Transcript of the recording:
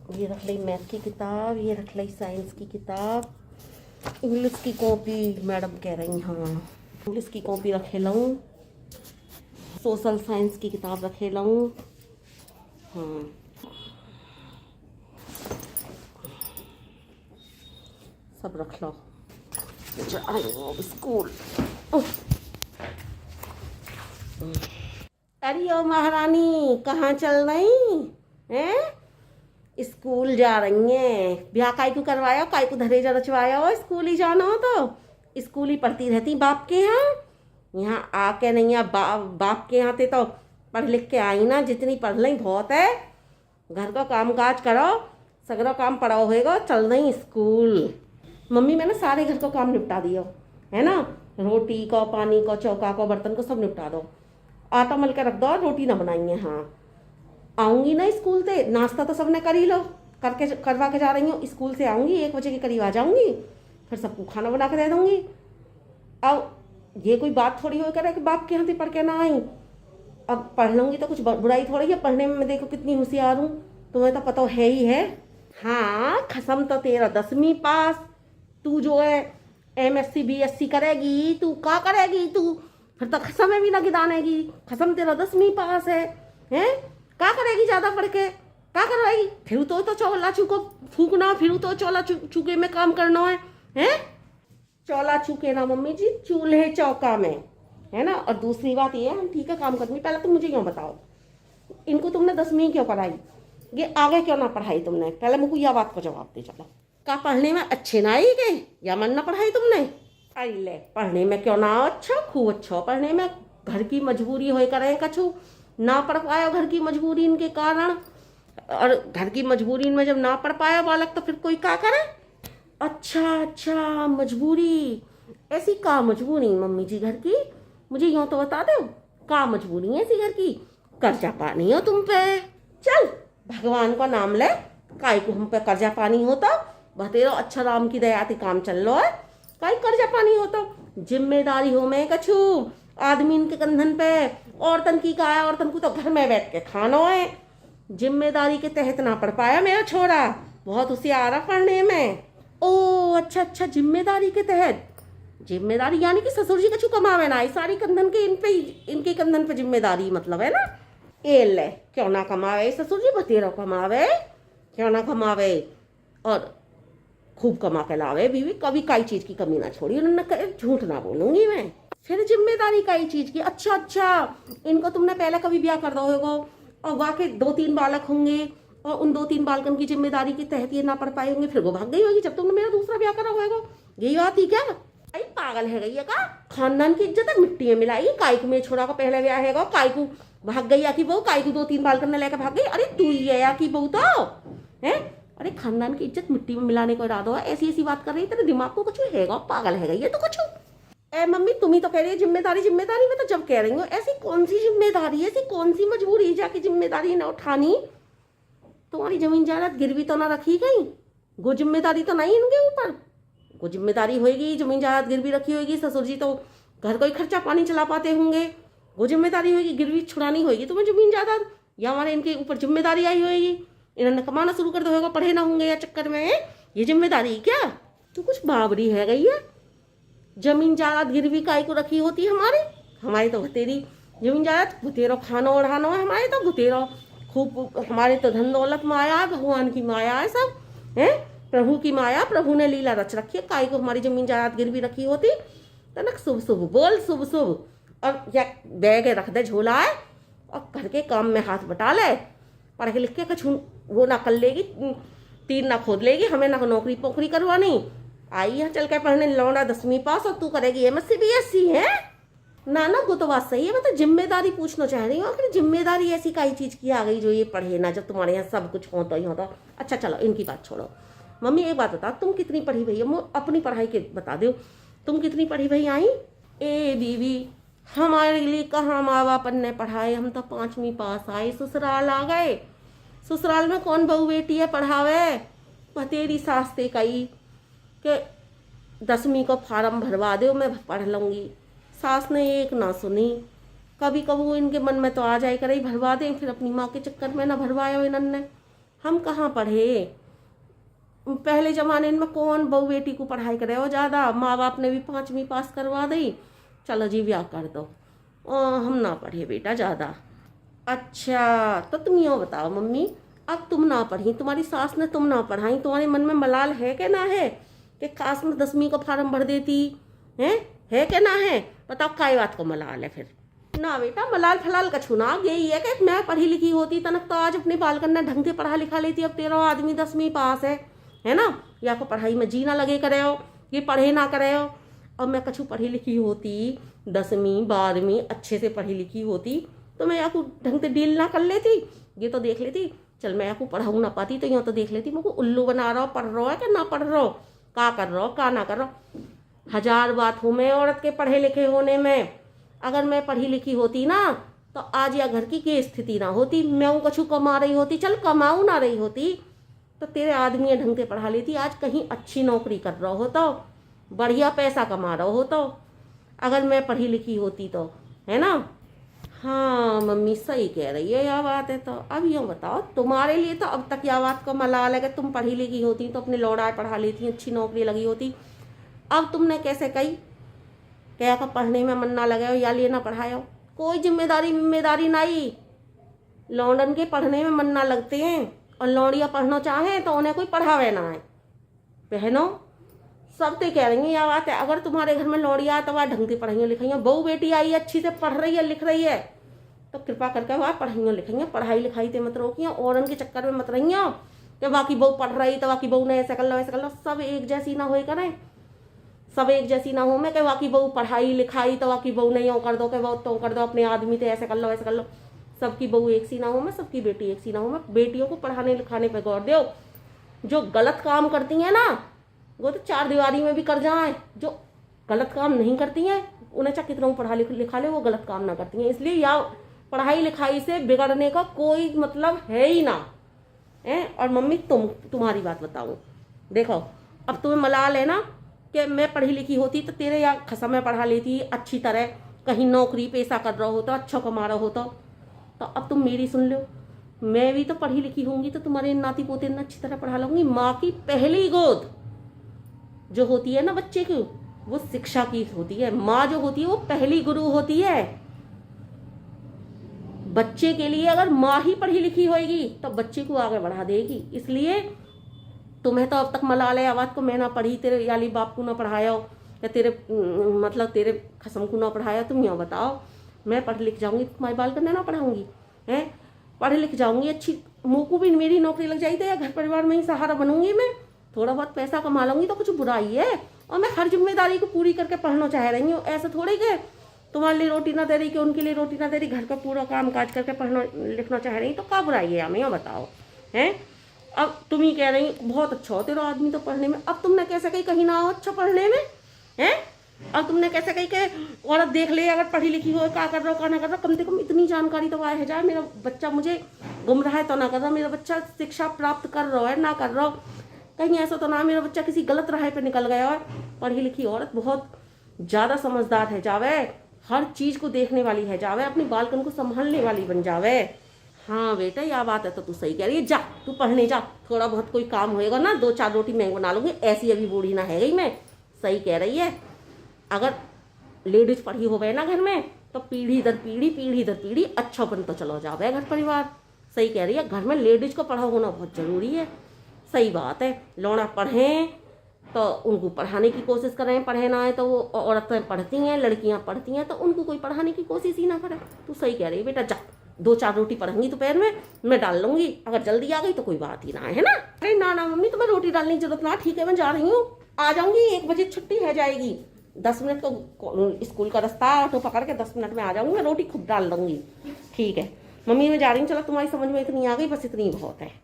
ये रख ली मैथ की किताब, ये रख ली साइंस की किताब, इंग्लिश की कॉपी मैडम कह रही हाँ इंग्लिश की कॉपी रखे लूँ, सोशल साइंस की किताब रखे लूँ। हाँ सब रख लो। स्कूल अरे ओ महारानी कहाँ चल रही हैं? स्कूल जा रही हैं। ब्याह काय को करवाया, काय को धरेजा रचवाया हो? स्कूल ही जाना हो तो स्कूल ही पढ़ती रहती बाप के यहाँ। यहाँ आके नहीं है बाप के यहाँ थे तो पढ़ लिख के आई ना, जितनी पढ़ ली बहुत है। घर का काम काज करो, सगरा काम पड़ा होएगा, चल रही स्कूल। मम्मी मैंने सारे घर का काम निपटा दिया है ना, रोटी को, पानी को, चौका को, बर्तन को सब निपटा दो। आटा मल के रख दो, रोटी ना बनाई है। हाँ आऊँगी ना स्कूल से, नाश्ता तो सबने कर ही लो, करके करवा के जा रही हूँ। स्कूल से आऊँगी 1 बजे के करीब आ जाऊँगी, फिर सबको खाना बना के दे दूँगी। अब ये कोई बात थोड़ी हो करे कि बाप के यहाँ से पढ़ के ना आई। अब पढ़ लूँगी तो कुछ बुराई थोड़ी है, पढ़ने में मैं देखो कितनी होशियार हूँ, तुम्हें तो पता है ही है। हाँ खसम तो तेरा 10वीं पास, तू जो है MSc BSc करेगी, तू क्या करेगी तू? फिर तो खसम में भी ना गिदानेगी। खसम तेरा 10वीं पास है, हैं? क्या करेगी ज्यादा पढ़ के? क्या करवाएगी? फिर तो चौला चूको फूकना, फिर तो चौला चूके में काम करना है? चौला चूके ना मम्मी जी, चूल्हे चौका में, है ना। और दूसरी बात ये है, हम ठीक है काम करनी। पहले तुम मुझे क्यों बताओ, इनको तुमने 10वीं क्यों पढ़ाई? ये आगे क्यों ना पढ़ाई तुमने? पहले मुझको यह बात को जवाब दे। चलो का पढ़ने में अच्छे ना आई गए या मन ना पढ़ाई तुमने? अरे पढ़ने में क्यों ना अच्छा, खूब अच्छा पढ़ने में। घर की मजबूरी हो करे कछु ना पढ़ पाया, घर की मजबूरी इनके कारण। और घर की मजबूरी में जब ना पढ़ पाया बालक तो फिर कोई क्या करे? अच्छा मजबूरी, ऐसी का मजबूरी मम्मी जी घर की? मुझे यूँ तो बता दो का मजबूरी है ऐसी घर की? कर्जा पानी हो तुम पे? चल भगवान का नाम ले, काय को हम पे कर्जा पानी होता? बतेरो अच्छा राम की दया से काम चल लो है, काय कर्जा पानी होता? जिम्मेदारी हो मैं कछु आदमी के कंधन पे। औरतन की का है, औरतन को तो घर में बैठ के खाना है। जिम्मेदारी के तहत ना पढ़ पाया मेरा छोरा, बहुत होशियार है पढ़ने में। ओ अच्छा जिम्मेदारी के तहत। जिम्मेदारी यानी कि ससुर जी कछु कमावे ना, सारी कंधन के इन पे, इनके कंधन पे जिम्मेदारी मतलब है ना। ए ले क्यों ना कमावे ससुर जी, बतेरो कमावे, क्यों ना कमावे, और खूब कमा के लावे बीवी। कभी काई चीज की कमी ना छोड़ी उन्होंने, झूठ ना बोलूंगी मैं। फिर जिम्मेदारी काई चीज की? अच्छा इनको तुमने पहले कभी ब्याह कर दो होगा और वाकई 2-3 बालक होंगे और उन 2-3 बालकन की जिम्मेदारी के तहत ये ना पढ़ पाए होंगे, फिर वो भाग गई होगी जब तुमने मेरा दूसरा ब्याह करा होगा। यही बात ही क्या? अरे पागल है गई है का? खानदान की इज्जत मिट्टी में मिलाई। काय को मेरे छोरा का पहले ब्याह है, काय को भाग गई या की बहू, काय को 2-3 बालकन ने लेकर भाग गई? अरे तू ही है या की बहू तो है? अरे खानदान की इज्जत मिट्टी में मिलाने को इरादा है, ऐसी बात कर रही है? तेरे दिमाग को कुछ हैगा? पागल है गई है तो कुछ। ए मम्मी तुम ही तो कह रही है जिम्मेदारी जिम्मेदारी, मैं तो जब कह रही हूँ ऐसी कौन सी जिम्मेदारी, ऐसी कौन सी मजबूरी जाके जिम्मेदारी ना उठानी? तुम्हारी जमीन जायदाद गिरवी तो ना रखी गई? वो जिम्मेदारी तो नहीं इनके ऊपर? वो जिम्मेदारी होगी, जमीन जायदाद गिरवी रखी होगी, ससुर जी तो घर का ही खर्चा पानी चला पाते होंगे। वो जिम्मेदारी होगी, गिरवी छुड़ानी होगी तुम्हें जमीन जायदाद, या हमारे इनके ऊपर जिम्मेदारी आई होगी, इन्होंने कमाना शुरू कर दो होगा, पढ़े ना होंगे या चक्कर में। ये जिम्मेदारी क्या? तू कुछ बाबरी है गई है। जमीन जायदाद गिरवी काय को रखी होती है हमारी तो तेरी जमीन जायदाद गुतेरो खानो ओढ़ानो है, हमारे तो गुतेरो खूब, हमारे तो धन दौलत माया है, भगवान की माया है सब, है प्रभु की माया, प्रभु ने लीला रच रखी है। काय को हमारी जमीन जायदाद गिरवी रखी होती? तनक शुभ बोल, शुभ और या बैग रख दे झोला है और घर के काम में हाथ बटा ले। पढ़ के लिख के कुछ वो ना कर लेगी, 3 ना खोद लेगी, हमें ना नौकरी पोखरी करवानी। आई है चल के पढ़ने लौंडा 10वीं पास और तू करेगी MSc BSc है ना? वो तो बात सही है, मैं तो जिम्मेदारी पूछना चाह रही हूँ। आखिर जिम्मेदारी ऐसी कई चीज की आ गई जो ये पढ़े ना, जब तुम्हारे यहाँ सब कुछ होता ही होता। अच्छा चलो इनकी बात छोड़ो। मम्मी एक बात बता, तुम कितनी पढ़ी भई? अपनी पढ़ाई के बता दो, तुम कितनी पढ़ी भई आई? ए बीवी हमारे लिए कहाँ माँ बाप ने पढ़ाए, हम तो 5वीं पास आए, ससुराल आ गए। ससुराल में कौन बहू बेटी है पढ़ावे? तेरी सास ते कही कि 10वीं को फार्म भरवा दो, मैं पढ़ लूँगी। सास ने एक ना सुनी। कभी कभी इनके मन में तो आ जाए करे भरवा दें, फिर अपनी माँ के चक्कर में ना भरवाया इन्होंने। हम कहाँ पढ़े। पहले ज़माने में कौन बहू बेटी को पढ़ाई करे हो ज़्यादा, माँ बाप ने भी 5वीं पास करवा दी, चलो जी ब्याह कर दो। हम ना पढ़े बेटा ज़्यादा। अच्छा तो तुम यूँ बताओ मम्मी, अब तुम ना पढ़ी, तुम्हारी सास ने तुम ना पढ़ाई, तुम्हारे मन में मलाल है कि ना है कि काश में 10वीं का फार्म भर देती है कि ना है? बताओ काय बात को मलाल है फिर? ना बेटा मलाल फलाल कछू ना, यही है कि मैं पढ़ी लिखी होती तनक तो आज अपने बालकन ने ढंग से पढ़ा लिखा लेती। अब तेरा आदमी 10वीं पास है ना, या को पढ़ाई में जी ना लगे करे हो, ये पढ़े ना करे हो। अब मैं कछू पढ़ी लिखी होती, 10वीं 12वीं अच्छे से पढ़ी लिखी होती तो मैं याकू ढंग से डील ना कर लेती, ये तो देख लेती। चल मैं याकू पढ़ाऊ ना पाती तो यूँ तो देख लेती मुझको उल्लू बना रहा हो, पढ़ रहा है कि ना पढ़ रहा हो, का कर रहा हो का ना कर रहा हो। 1000 बात हूँ मैं औरत के पढ़े लिखे होने में। अगर मैं पढ़ी लिखी होती ना तो आज या घर की स्थिति ना होती, मैं कछू कमा रही होती, चल कमाऊ ना रही होती तो तेरे आदमी ढंग से पढ़ा लेती, आज कहीं अच्छी नौकरी कर रहा हो तो, बढ़िया पैसा कमा रहा हो तो, अगर मैं पढ़ी लिखी होती तो, है ना। हाँ मम्मी सही कह रही है, यह बात है। तो अब यूँ बताओ, तुम्हारे लिए तो अब तक यह बात का मलाल है कि तुम पढ़ी लिखी होती तो अपने लौड़ाए पढ़ा लेती, अच्छी नौकरी लगी होती। अब तुमने कैसे कही क्या का पढ़ने में मन ना लगे हो या लिए ना पढ़ाए हो? कोई जिम्मेदारी नहीं, लौंडन के पढ़ने में मन ना लगते हैं और लौड़िया पढ़ना चाहें तो उन्हें कोई पढ़ावे ना है। बहनों सब तो कह रही हैं यह बात है, अगर तुम्हारे घर में लौड़िया है तो वह ढंग से पढ़ाई लिखाई, बहू बेटी आई अच्छी से पढ़ रही है लिख रही है तो कृपा करके वह पढ़ाई लिखाई, पढ़ाई लिखाई से मत रोकिए और उनके चक्कर में मत रही हो कि बाकी बहू पढ़ रही तो बाकी बहू ने ऐसा कर लो ऐसा कर लो। सब एक जैसी ना हो करें, सब एक जैसी ना हो मैं कि बाकी बहू पढ़ाई लिखाई तो बाकी बहू नहीं यूँ कर दो कि वो तो कर दो, अपने आदमी तो ऐसे कर लो ऐसे कर लो। सबकी बहू एक सी ना हो मैं, सबकी बेटी एक सी ना हो मैं। बेटियों को पढ़ाने लिखाने पर गौर दो, जो गलत काम करती हैं ना वो तो 4 दीवारी में भी कर जाएं, जो गलत काम नहीं करती हैं उन्हें चाहे कितना पढ़ा लिखा ले वो गलत काम ना करती हैं। इसलिए या पढ़ाई लिखाई से बिगड़ने का कोई मतलब है ही ना है। और मम्मी तुम्हारी बात बताऊं, देखो अब तुम्हें मलाल है ना कि मैं पढ़ी लिखी होती तो तेरे या खसा में पढ़ा लेती अच्छी तरह, कहीं नौकरी पेशा कर रहा होता, अच्छा कमा रहा होता। तो अब तुम मेरी सुन लो, मैं भी तो पढ़ी लिखी होंगी तो तुम्हारे नाती पोते ने अच्छी तरह पढ़ा लूंगी। माँ की पहली गोद जो होती है ना बच्चे की वो शिक्षा की होती है, माँ जो होती है वो पहली गुरु होती है बच्चे के लिए। अगर माँ ही पढ़ी लिखी होगी तो बच्चे को आगे बढ़ा देगी। इसलिए तुम्हें तो अब तक मलाल है आवाज को, मैं ना पढ़ी तेरे याली बाप को ना पढ़ाया या तेरे मतलब तेरे खसम को ना पढ़ाया। तुम यूँ बताओ मैं पढ़ लिख जाऊंगी तुम्हारे बाल करने ना पढ़ाऊंगी है, पढ़ लिख जाऊंगी अच्छी, मुँह को भी मेरी नौकरी लग जाएगी तो या घर परिवार में ही सहारा बनूंगी मैं, थोड़ा बहुत पैसा कमा लूंगी तो कुछ बुराई है। और मैं हर जिम्मेदारी को पूरी करके पढ़ना चाह रही हूँ, ऐसे थोड़ी के तुम्हारे लिए रोटी ना दे रही कि उनके लिए रोटी ना दे रही, घर का पूरा काम काज करके पढ़ना लिखना चाह रही तो क्या बुराई है हमें बताओ हैं। अब तुम ही कह रही बहुत अच्छा हो तेरा आदमी तो पढ़ने में, अब तुमने कैसे कही कहीं ना हो अच्छा पढ़ने में है। अब तुमने कैसे कही कि औरत देख ले अगर पढ़ी लिखी हो क्या कर रहा हो क्या ना कर रहा, कम से कम इतनी जानकारी तो आए है जाए मेरा बच्चा मुझे गुमराह है तो ना कर रहा, मेरा बच्चा शिक्षा प्राप्त कर रहा है ना कर रहा, कहीं ऐसा तो ना मेरा बच्चा किसी गलत राह पे निकल गया है। पढ़ी लिखी औरत बहुत ज़्यादा समझदार है जावे, हर चीज़ को देखने वाली है जावे, अपनी बालकन को संभालने वाली बन जावे। हाँ बेटा यह बात है तो तू सही कह रही है, जा तू पढ़ने जा, थोड़ा बहुत कोई काम होएगा ना 2-4 रोटी मैं बना लूँगी, ऐसी अभी बूढ़ी ना है गई मैं। सही कह रही है, अगर लेडीज पढ़ी हो गए ना घर में तो पीढ़ी दर पीढ़ी अच्छा बन तो चलो जावे घर परिवार। सही कह रही है, घर में लेडीज को पढ़ा होना बहुत ज़रूरी है। सही बात है, लौड़ा पढ़ें तो उनको पढ़ाने की कोशिश करें, पढ़े ना है तो वो औरतें पढ़ती हैं लड़कियां पढ़ती हैं तो उनको कोई पढ़ाने की कोशिश ही ना करे। तू सही कह रही है बेटा, जा 2-4 रोटी पढ़ेंगी दोपहर में मैं डाल लूंगी, अगर जल्दी आ गई तो कोई बात ही ना है ना। अरे ना ना मम्मी तुम्हें रोटी डालने की जरूरत ना, ठीक है मैं जा रही हूँ, आ जाऊंगी 1 बजे छुट्टी है जाएगी, 10 मिनट को स्कूल का रास्ता ऑटो पकड़ के 10 मिनट में आ जाऊंगी, मैं रोटी खुद डाल दूंगी। ठीक है मम्मी मैं जा रही हूँ, चलो तुम्हारी समझ में इतनी आ गई बस इतनी बहुत है।